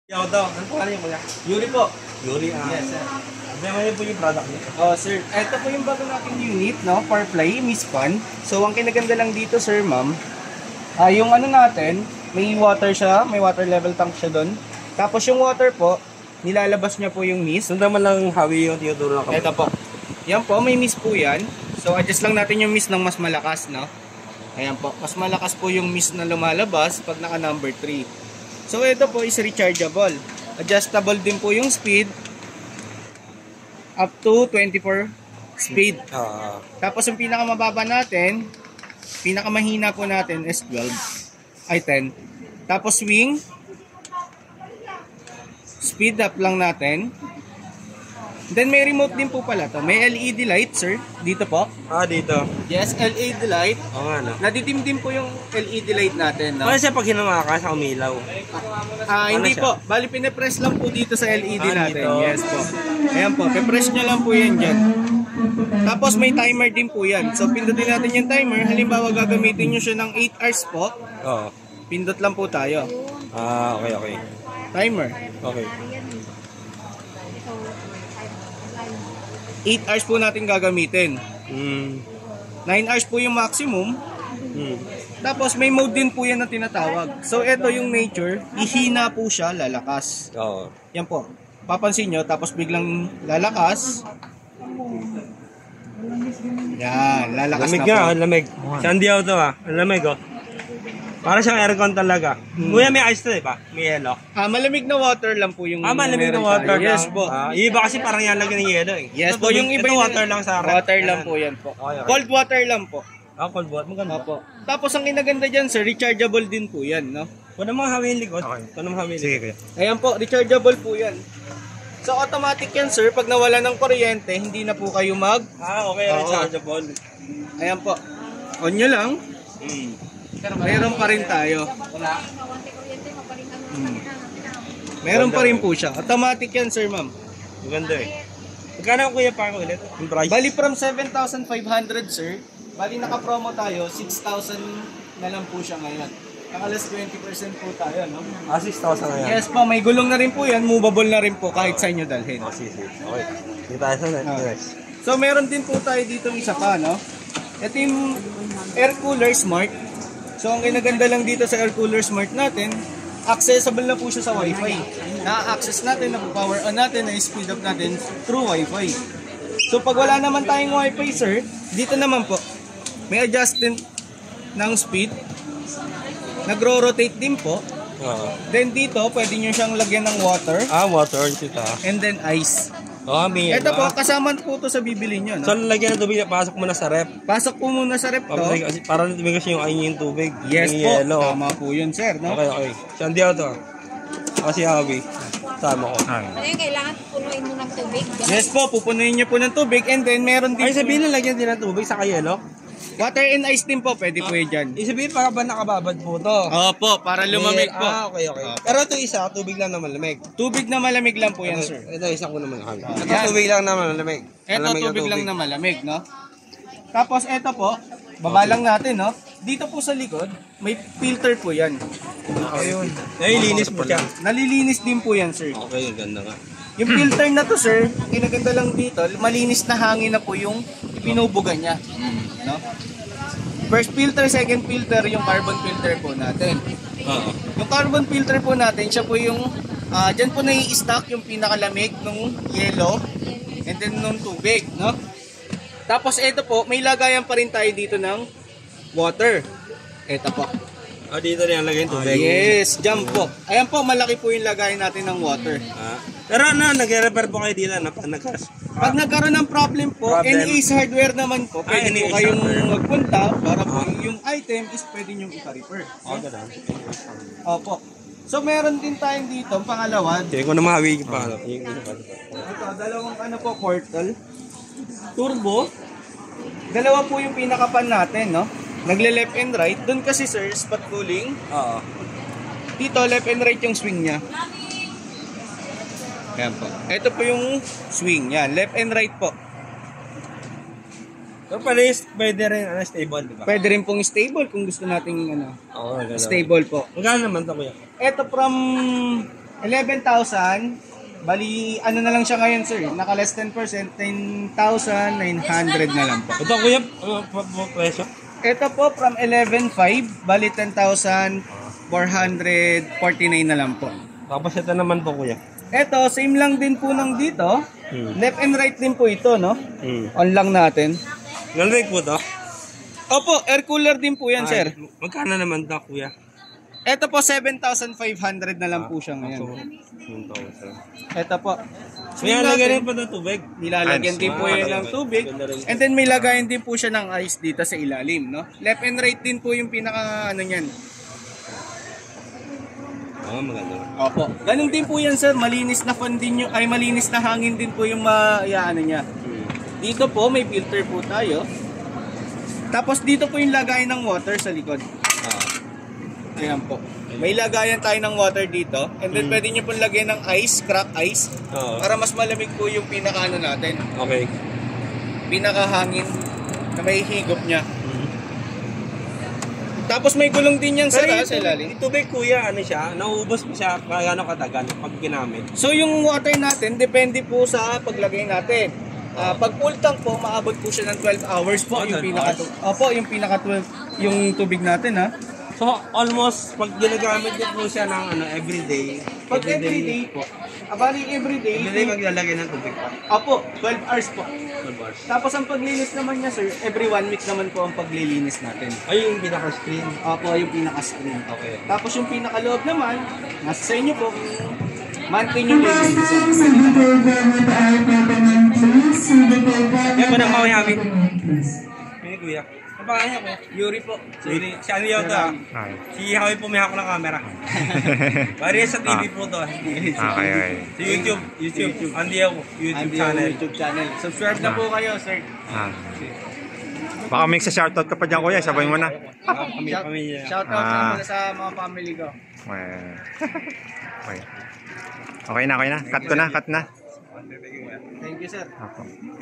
Yaw daw. Ano po yung kuya? Yuri po. Yuri, Yes, sir. Ano po yung product niya? Oh, sir. Ito po yung bago nating unit, no? Firefly, Miss Pan. So, ang kinaganda lang dito, sir, ma'am, yung ano natin, may water siya, may water level tank siya doon. Tapos yung water po, nilalabas niya po yung mist. Sundan man lang hawi yung tinuturo na kami. Ito po. Yan po, may mist po yan. So, adjust lang natin yung mist ng mas malakas, no? Ayan po. Mas malakas po yung mist na lumalabas pag naka number 3. So, ito po is rechargeable. Adjustable din po yung speed up to 24 speed. Tapos, yung pinakamababa natin, pinakamahina po natin is 12. Ay, 10. Tapos, swing. Speed up lang natin. Then may remote din po pala to. May LED light, sir. Dito po. Dito. Yes, LED light. Oo nga, no? Nadidim po yung LED light natin, no? Paano siya pag hinamakas sa umilaw? Hindi siya? po. Bali, pinipress lang po dito sa LED natin. Dito. Yes po. Ayan po. Pipress nyo lang po yan dyan. Tapos may timer din po yan. So, pindutin natin yung timer. Halimbawa, gagamitin nyo siya ng 8 hours po. Oo. Pindot lang po tayo. Okay. Timer. Okay. 8 hours po natin gagamitin. 9 hours po yung maximum. Tapos may mode din po yan na tinatawag. So ito yung nature, ihina po siya, lalakas. Oo. Yan po. Papansin nyo, tapos biglang lalakas. Yan, lalakas Lamig na po. lamig. Sandiyaw to lamig Para siyang aircon talaga. Kuya, may ice to ba? May yelo. Malamig na water lang po yung Malamig na meron water tayo. lang. Yes po. Iba kasi parang yan lagyan ng yelo eh. Yes po, yung iba ito water lang sa ref. Water lang po yan po. Okay. Cold water lang po. Cold water. Maganda. Opo. Tapos ang kinaganda dyan, sir, rechargeable din po yan, no? Huwag namang hawin likod. Okay. Huwag namang hawin likod. Sige, kuya. Ayan po, rechargeable po yan. So automatic yan, sir. Pag nawala ng kuryente, hindi na po kayo okay, rechargeable. Ayan po. On nyo lang. Meron pa rin tayo. Meron pa rin po siya. Automatic yan, sir, ma'am. Maganda eh. Magkano kuya pa ako ulit? Yung price? Bali from 7,500, sir. Bali naka-promo tayo, 6,000 na lang po siya ngayon. Nakalas 20% po tayo, no? 6,000 na yan. Yes po, may gulong na rin po yan. Movable na rin po kahit sa inyo dalhin. Sige. Okay. Dito tayo sa next. So meron din po tayo dito isa pa, no? Ito yung air cooler smart. So ang kinaganda lang dito sa air cooler smart natin, accessible na po siya sa Wi-Fi. Na-access natin, na-power on natin, na-speed up natin through Wi-Fi. So pag wala naman tayong Wi-Fi, sir, dito naman po, may adjustment ng speed. Nagro-rotate din po. Then dito, pwede nyo siyang lagyan ng water. Water dito. And then ice. May Ito po, kasama po ito sa bibili nyo, no? So, lagyan ng tubig, pasok mo na sa rep. Pasok po muna sa rep to. Para tumigil kasi yung tubig. Yes yung po, yelo. tama po yun, sir, no? Okay. Sandiyaw to. Kasi habi. Tama ko. Kailangan punuin mo ng tubig. Yes po, pupunuin nyo po ng tubig and then meron din sabihin na lagyan din ng tubig sa yelo? water and ice din po, pwede po yun dyan. Sabihin para ba nakababad po to? Opo, para lumamig po. Okay. Pero ito isa, tubig lang naman lamig. Tubig na malamig lang po yan, sir. Ito isa ko naman. Ito yan. tubig lang naman malamig. Ito tubig lang na malamig, no? Tapos ito po, baba lang natin, no? Dito po sa likod, may filter po yan. Ayun. Nalilinis po siya. Nalilinis din po yan, sir. Okay, ganda nga. Yung filter na to, sir, kinaganda lang dito, malinis na hangin na po yung ibinubuga niya. No? First filter, second filter, yung carbon filter po natin. Yung carbon filter po natin, siya po yung, dyan po nai-stack yung pinakalamig ng yelo and then ng tubig, no? Tapos ito po, may lagayan pa rin tayo dito ng water. Ito po. Dito na yung lagay yung tubig. Yes, dyan po. Ayan po, malaki po yung lagayan natin ng water. Pero nag-repair po kayo dito na nagkas. Pag nagkaroon ng problem po, NA's Hardware naman po, pwede po kayong magpunta para po yung item is pwede nyo ipa-repair. Opo. So meron din tayong dito, pangalawa. Hindi ko na mahawi pa. Ito, dalawang po, portal. Turbo. Dalawa po yung pinakapan natin, no? Nagle left and right. Doon kasi, sir, spot cooling. Dito, left and right yung swing niya. Ayan po. Ito po yung swing niya. Left and right po. So, pwede rin stable, di ba? Pwede rin pong stable kung gusto nating Oo, stable po. Magkano naman ito, kuya? Ito from 11,000. Bali, ano na lang siya ngayon, sir? Naka less 10%, 10,900 na lang po. Ito kuya, presyo? Ito po, from 11,500, bali 10,449 na lang po. Tapos ito naman po kuya. Ito, same lang din po ng dito. Left and right din po ito, no? On lang natin. Nalrate po to? Opo, air cooler din po yan, sir. Magkano naman to kuya? Ito po, 7,500 na lang po siya ngayon. Ito po. May lagyan rin po ng tubig. Nilalagyan din po yan ng tubig. And then may lagayan din po siya ng ice dito sa ilalim, no? Left and right din po yung pinaka, ano yan. Oo, maganda. Opo. Ganun din po yan, sir. Malinis na fan din yung, ay malinis na hangin din po yung ano niya. Dito po, may filter po tayo. Tapos dito po yung lagayan ng water sa likod. Ayan po. May lagayan tayo ng water dito. And then pwede nyo pong lagyan ng ice, crack ice. Para mas malamig po yung pinaka-ano natin. Okay. Pinaka-hangin na may higop niya. Tapos may gulong din yan, sir, sa ilalim. Yung tubig kuya, ano siya, nauubos mo siya kaya katagal pag ginamit. So yung water natin, depende po sa paglagay natin. Pag full tank po, maabot po siya ng 12 hours po. Yung pinaka-12, yung tubig natin, ha. So, almost, pag ginagamit niyo po siya ng everyday. Pag everyday po. Abali everyday. Everyday maglalagay ng tubig pa. Opo, 12 hours po. 12 hours. Tapos ang paglinis naman niya, sir, every 1 week naman po ang paglilinis natin. Ay, yung pinaka-screen. Opo, yung pinaka-screen. Okay. Tapos yung pinaka-loob naman, nasa sa inyo po, monthly yung lilinis. Kaya pa nang mawayami. Hindi kuya. Ang pangalan niya kuya? Yuri po. Yuri. Si ano yun to ah? Si Howie pumihak ng camera. Bari sa TV po to. Okay. Sa YouTube. Andy ako. YouTube channel. Subscribe na po kayo, sir. Baka may shoutout ka pa dyan, kuya. Sabay mo na. Pamilya. Shout out sa mga family ko. Okay. Okay na. Cut na. Thank you, sir. Okay.